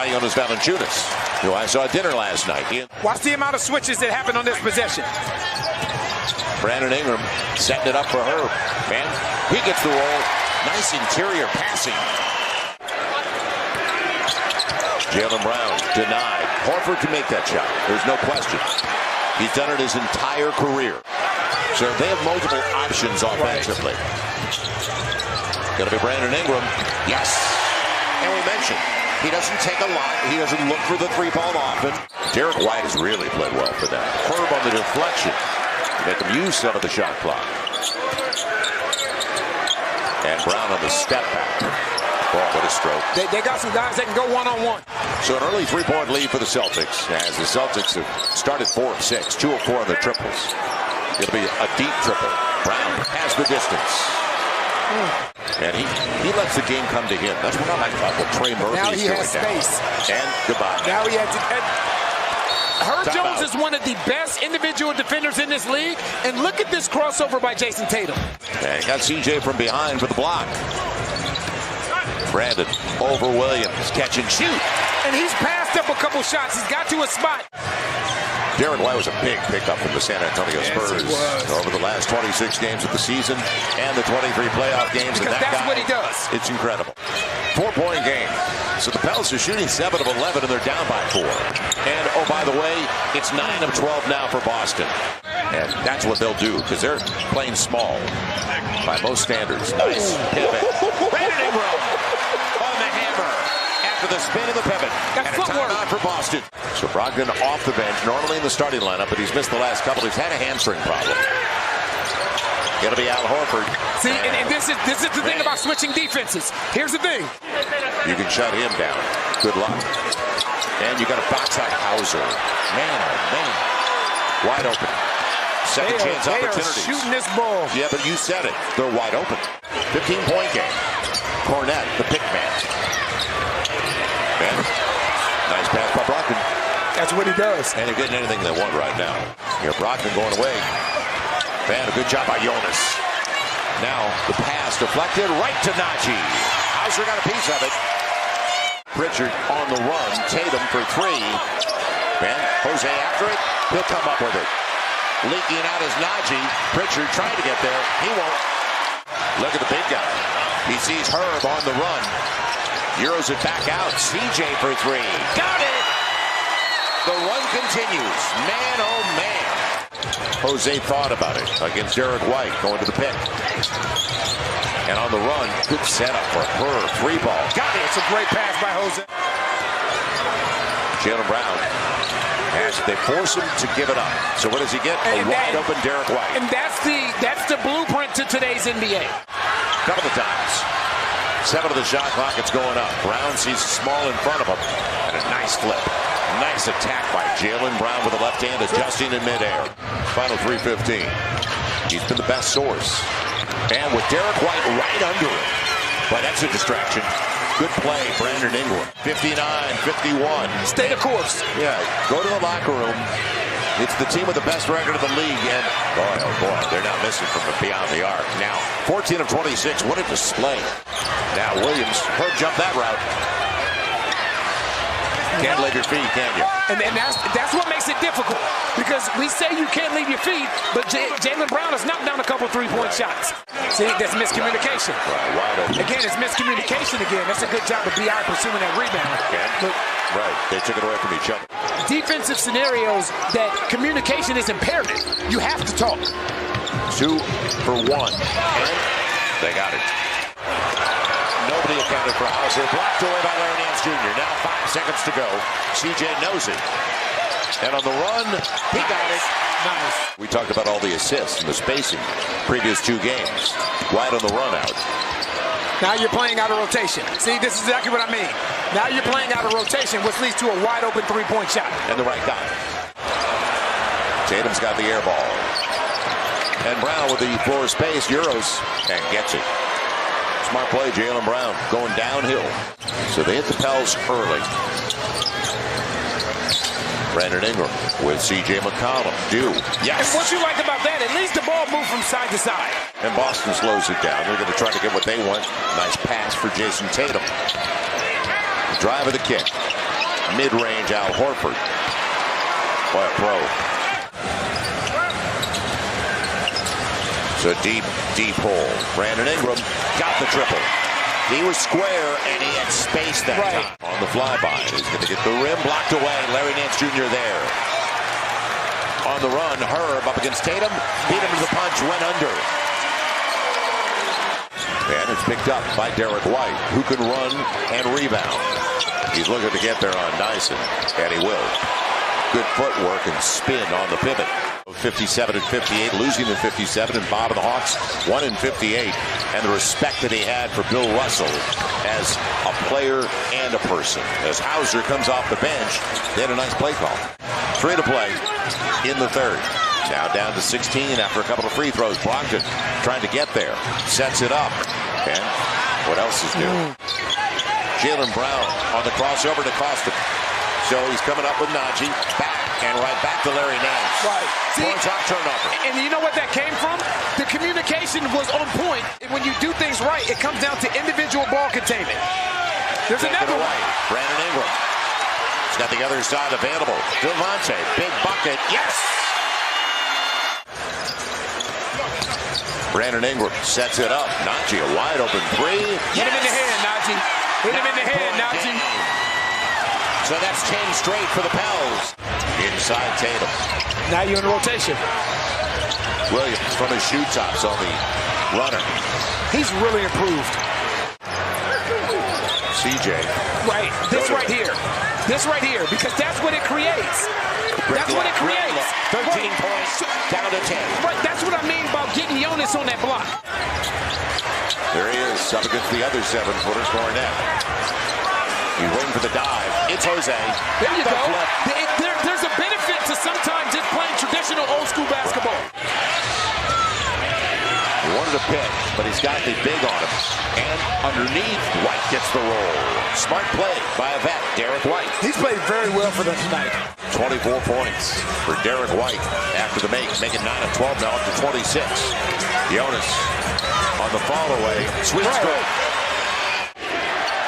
Jonas Valanciunas, who I saw at dinner last night. Watch the amount of switches that happened on this possession. Brandon Ingram setting it up for her. Man, he gets the roll. Nice interior passing. Jaylen Brown denied. Horford to make that shot. There's no question. He's done it his entire career. So they have multiple options offensively. Going to be Brandon Ingram. Yes. And we mentioned, he doesn't take a lot. He doesn't look for the three-ball often. Derek White has really played well for that. Herb on the deflection. Make them use some of the shot clock. And Brown on the step back. Oh, what a stroke. They got some guys that can go one-on-one. So an early three-point lead for the Celtics, as the Celtics have started 4 of 6, 2 of 4 on their triples. It'll be a deep triple. Brown has the distance. And he lets the game come to him. That's what I like about what Trey Murphy now is he doing has space. Now. And goodbye. Now he has to... Herb Jones out. is one of the best individual defenders in this league. And look at this crossover by Jason Tatum. And got CJ from behind for the block. Brandon over Williams. Catch and shoot. And he's passed up a couple shots. He's got to a spot. Derek White was a big pickup from the San Antonio Spurs over the last 26 games of the season and the 23 playoff games. Because that's what he does. It's incredible. 4-point game. So the Pelicans are shooting 7 of 11 and they're down by 4. And oh, by the way, it's 9 of 12 now for Boston. And that's what they'll do because they're playing small by most standards. Nice pivot. Brandon Ingram on the hammer after the spin of the pivot. That's and a timeout for Boston. So Brogdon off the bench, normally in the starting lineup, but he's missed the last couple. He's had a hamstring problem. It'll be Al Horford. See, and this is the thing about switching defenses. Here's the thing. You can shut him down. Good luck. And you got to box out Hauser. Man, oh man. Wide open. Second chance opportunities. Shooting this ball. Yeah, but you said it. They're wide open. 15-point game. Cornette, the pick man. Man. Nice pass by Brogdon. That's what he does. And they're getting anything they want right now. Here, Brogdon going away. Man, a good job by Jonas. Now, the pass deflected right to Najee. Hauser got a piece of it. Pritchard on the run. Tatum for 3. Man, Jose after it. He'll come up with it. Leaking out is Najee. Pritchard trying to get there. He won't. Look at the big guy. He sees Herb on the run. Euros it back out. CJ for 3. Got it! The run continues. Man, oh man. Jose thought about it against Derek White going to the pick. And on the run, good setup for her. 3-ball. Got it! It's a great pass by Jose. Jaylen Brown. They force him to give it up. So what does he get? A wide open Derek White. And that's the blueprint to today's NBA. Couple of times. 7 of the shot clock, it's going up. Brown sees small in front of him. And a nice flip. Nice attack by Jaylen Brown with the left hand adjusting in midair. Final 3:15. He's been the best source. And with Derek White right under him. But that's a distraction. Good play, Brandon Ingram. 59-51. Stay the course. Yeah, go to the locker room. It's the team with the best record of the league, and boy, oh boy, they're not missing from beyond the arc. Now, 14 of 26, what a display. Now, Williams, Herb jumped that route. Can't leave your feet, can you? And that's what makes it difficult. Because we say you can't leave your feet, but Jaylen Brown has knocked down a couple three-point shots. See, that's miscommunication. Right, wide open. Again, it's miscommunication again. That's a good job of BI pursuing that rebound. Look, right, they took it away from each other. Defensive Scenarios that communication is imperative. You have to talk. 2 for 1. And they got it. Nobody accounted for Hauser. Blocked away by Larry Nance Jr. Now 5 seconds to go. CJ knows it. And on the run, he got it. Nice. We talked about all the assists and the spacing previous 2 games. White on the run out. Now you're playing out of rotation. See, this is exactly what I mean. Now you're playing out of rotation, which leads to a wide open 3-point shot. And the right guy. Tatum's got the air ball. And Brown with the floor space. Euros. And gets it. Smart play, Jaylen Brown going downhill. So they hit the Pels early. Brandon Ingram with C.J. McCollum. Yes. And what you like about that, at least the ball moved from side to side. And Boston slows it down. They're going to try to get what they want. Nice pass for Jason Tatum. The drive of the kick. Mid-range Al Horford. Boy, a pro. So deep hole. Brandon Ingram got the triple. He was square, and he had space that time. On the flyby. He's going to get the rim blocked away. Larry Nance Jr. there. On the run, Herb up against Tatum. Beat him to the punch, went under. And it's picked up by Derek White, who can run and rebound. He's looking to get there on Dyson, and he will. Good footwork and spin on the pivot. 57 and 58, losing in 57, and Bob and the Hawks won in 58. And the respect that he had for Bill Russell as a player and a person. As Hauser comes off the bench, they had a nice play call. 3 to play in the third. Now down to 16 after a couple of free throws. Brogdon trying to get there. Sets it up. And what else is new? Jaylen Brown on the crossover to Costa. So he's coming up with Najee. Back and right back to Larry Nance. Right. Top turnover. And you know what that came from? The communication was on point. And when you do things right, it comes down to individual ball containment. There's another one. Brandon Ingram. He's got the other side available. Devontae, big bucket. Yes! Brandon Ingram sets it up. Najee, a wide open three. Hit him in the head, Najee. Hit him in the head, Najee. So that's 10 straight for the Pels. Inside Tatum. Now you're in rotation. Williams from his shoot tops on the runner. He's really improved. CJ. Right. This right here. This right here. Because that's what it creates. That's what it creates. 13 points, down to 10. Right. That's what I mean about getting Jonas on that block. There he is, up against the other 7-footer, Cornette. He's waiting for the dive. It's Jose. There you go. There's a benefit to sometimes just playing traditional old school basketball. He wanted to pick, but he's got the big on him. And underneath, White gets the roll. Smart play by a vet, Derek White. He's played very well for them tonight. 24 points for Derek White after the make. Making 9 of 12 now up to 26. Jonas on the fall away. Sweet stroke.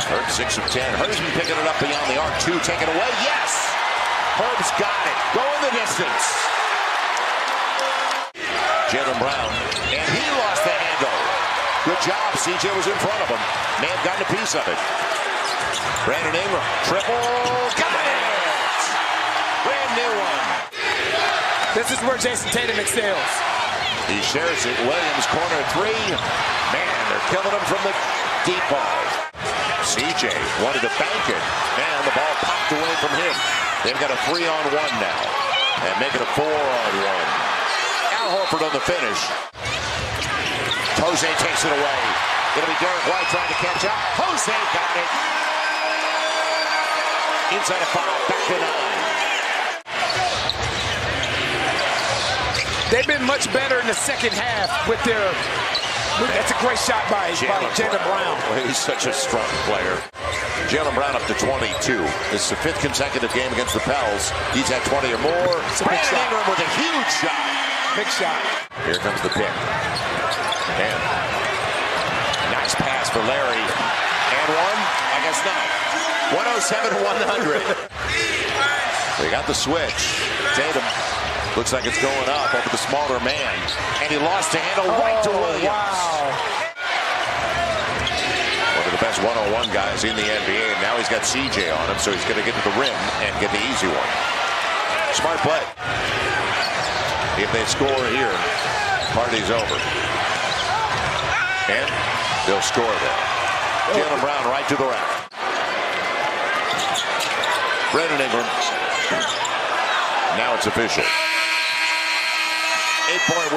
Herb 6 of 10. Herb's been picking it up beyond the arc. 2 taken away. Yes! Herb's got it. Going the distance. Jaylen Brown. And he lost the handle. Good job. CJ was in front of him. May have gotten a piece of it. Brandon Ingram. Triple. Got it! Brand new one. This is where Jason Tatum excels. He shares it. Williams, corner 3. Man, they're killing him from the deep ball. CJ wanted to bank it, and the ball popped away from him. They've got a 3-on-1 now, and make it a 4-on-1. Al Horford on the finish. Jose takes it away. It'll be Derek White trying to catch up. Jose got it. Inside of 5, back to 9. They've been much better in the second half with their... That's a great shot by Jaylen Brown. Well, he's such a strong player. Jaylen Brown up to 22. This is the 5th consecutive game against the Pels. He's had 20 or more. Brandon Ingram with a huge shot. Big shot. Here comes the pick. And nice pass for Larry. And one? I guess not. 107-100. They got the switch. Tatum looks like it's going up over the smaller man. And he lost the handle right to Williams. Wow. One of the best one-on-one guys in the NBA. And now he's got CJ on him, so he's going to get to the rim and get the easy one. Smart play. If they score here, party's over. And they'll score there. Jaylen Brown right to the rack. Brandon Ingram. Now it's official. 8-point